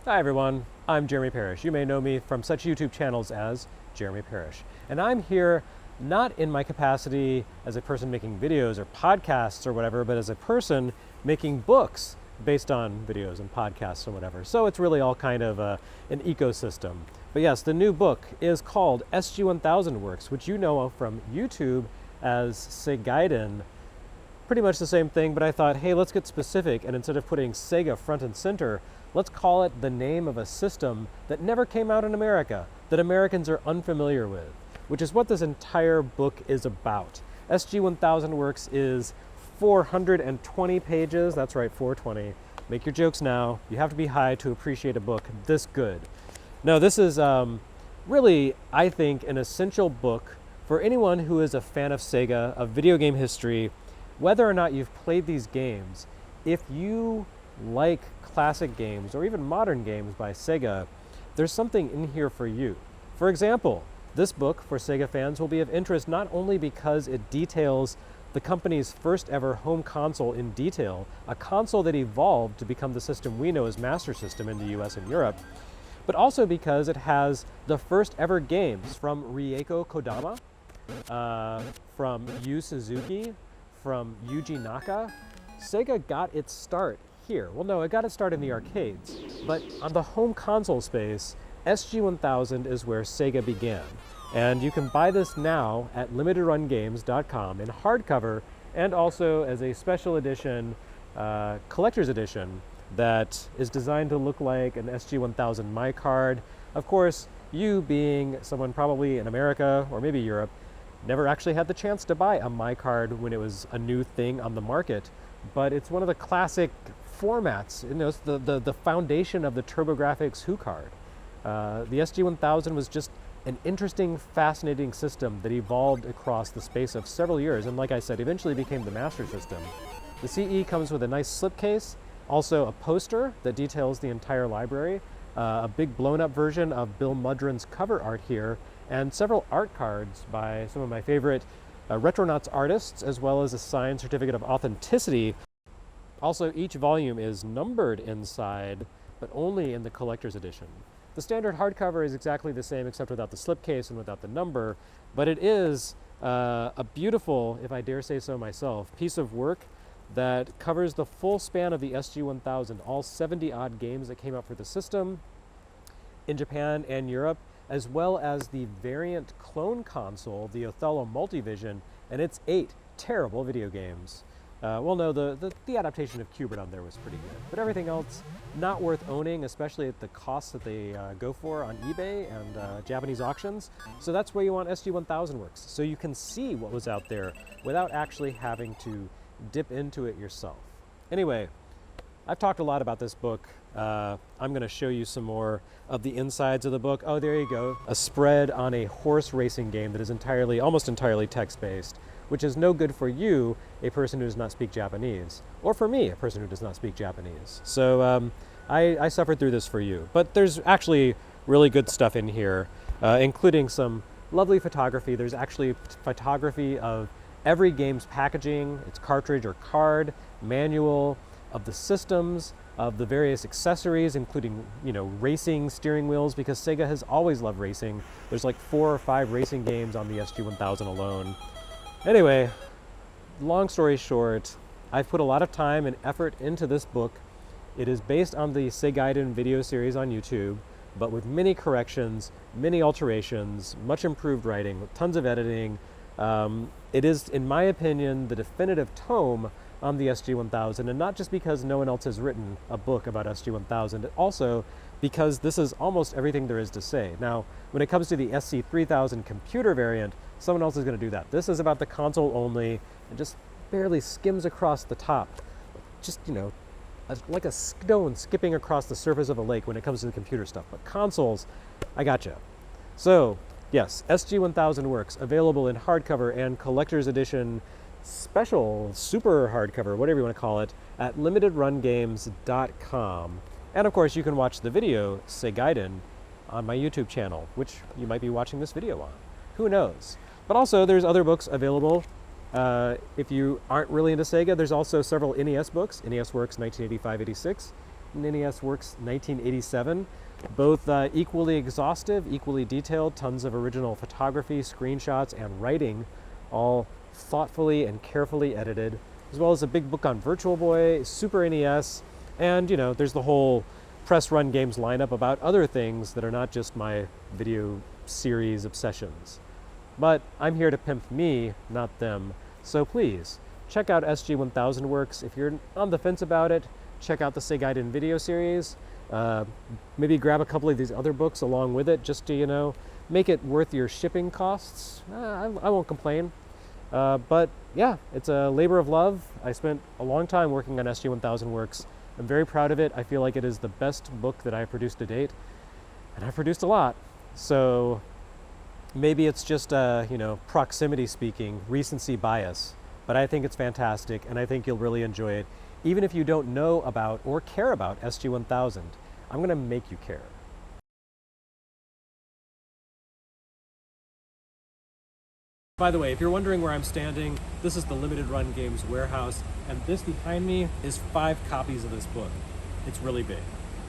Hi everyone, I'm Jeremy Parish. You may know me from such YouTube channels as Jeremy Parish. And I'm here not in my capacity as a person making videos or podcasts or whatever, but as a person making books based on videos and podcasts or whatever. So it's really all kind of an ecosystem. But yes, the new book is called SG-1000 Works, which you know from YouTube as Segaiden. Pretty much the same thing, but I thought, hey, let's get specific, and instead of putting Sega front and center, let's call it the name of a system that never came out in America, that Americans are unfamiliar with, which is what this entire book is about. SG-1000 Works is 420 pages, that's right, 420. Make your jokes now. You have to be high to appreciate a book this good. No, this is really, I think, an essential book for anyone who is a fan of Sega, of video game history, whether or not you've played these games. If you like classic games or even modern games by Sega, there's something in here for you. For example, this book for Sega fans will be of interest not only because it details the company's first ever home console in detail, a console that evolved to become the system we know as Master System in the US and Europe, but also because it has the first ever games from Rieko Kodama, from Yu Suzuki, from Yuji Naka. Sega got its start here. Well, no, it got its start in the arcades, but on the home console space, SG-1000 is where Sega began. And you can buy this now at limitedrungames.com in hardcover and also as a special edition, collector's edition that is designed to look like an SG-1000 My Card. Of course, you being someone probably in America or maybe Europe, never actually had the chance to buy a My Card when it was a new thing on the market, but it's one of the classic formats. You know, it's the foundation of the TurboGrafx HuCard. The SG-1000 was just an interesting, fascinating system that evolved across the space of several years, and like I said, eventually became the Master System. The CE comes with a nice slipcase, also a poster that details the entire library, a big blown-up version of Bill Mudron's cover art here, and several art cards by some of my favorite Retronauts artists, as well as a signed certificate of authenticity. Also, each volume is numbered inside, but only in the collector's edition. The standard hardcover is exactly the same, except without the slipcase and without the number, but it is a beautiful, if I dare say so myself, piece of work that covers the full span of the SG-1000, all 70-odd games that came out for the system in Japan and Europe, as well as the variant clone console, the Othello Multivision, and its 8 terrible video games. Well, no, the adaptation of Qbert on there was pretty good, but everything else not worth owning, especially at the costs that they go for on eBay and Japanese auctions. So that's where you want SG-1000 Works, so you can see what was out there without actually having to dip into it yourself. Anyway, I've talked a lot about this book. I'm going to show you some more of the insides of the book. Oh, there you go. A spread on a horse racing game that is almost entirely text-based, which is no good for you, a person who does not speak Japanese, or for me, a person who does not speak Japanese. So I suffered through this for you. But there's actually really good stuff in here, including some lovely photography. There's actually photography of every game's packaging, its cartridge or card, manual, of the systems, of the various accessories, including, you know, racing steering wheels, because Sega has always loved racing. There's like 4 or 5 racing games on the SG-1000 alone. Anyway, long story short, I've put a lot of time and effort into this book. It is based on the Segaiden video series on YouTube, but with many corrections, many alterations, much improved writing, with tons of editing. It is, in my opinion, the definitive tome on the SG-1000, and not just because no one else has written a book about SG-1000, also because this is almost everything there is to say. Now, when it comes to the SC-3000 computer variant, someone else is going to do that. This is about the console only, and just barely skims across the top. Just, you know, like a stone skipping across the surface of a lake when it comes to the computer stuff. But consoles, I gotcha. So, yes, SG-1000 Works, available in hardcover and collector's edition, special, super hardcover, whatever you want to call it, at limitedrungames.com. And of course, you can watch the video, Segaiden, on my YouTube channel, which you might be watching this video on. Who knows? But also, there's other books available. If you aren't really into Sega, there's also several NES books, NES Works 1985-86, and NES Works 1987. Both equally exhaustive, equally detailed, tons of original photography, screenshots, and writing, all thoughtfully and carefully edited, as well as a big book on Virtual Boy, Super NES, and there's the whole Press Run Games lineup about other things that are not just my video series obsessions. But I'm here to pimp me, not them. So please, check out SG-1000 Works. If you're on the fence about it, check out the Segaiden video series. Maybe grab a couple of these other books along with it just to, make it worth your shipping costs. I won't complain. But yeah, it's a labor of love. I spent a long time working on SG-1000 Works. I'm very proud of it. I feel like it is the best book that I've produced to date. And I've produced a lot. So maybe it's just, proximity speaking, recency bias. But I think it's fantastic, and I think you'll really enjoy it. Even if you don't know about or care about SG-1000, I'm going to make you care. By the way, if you're wondering where I'm standing, this is the Limited Run Games warehouse, and this behind me is 5 copies of this book. It's really big.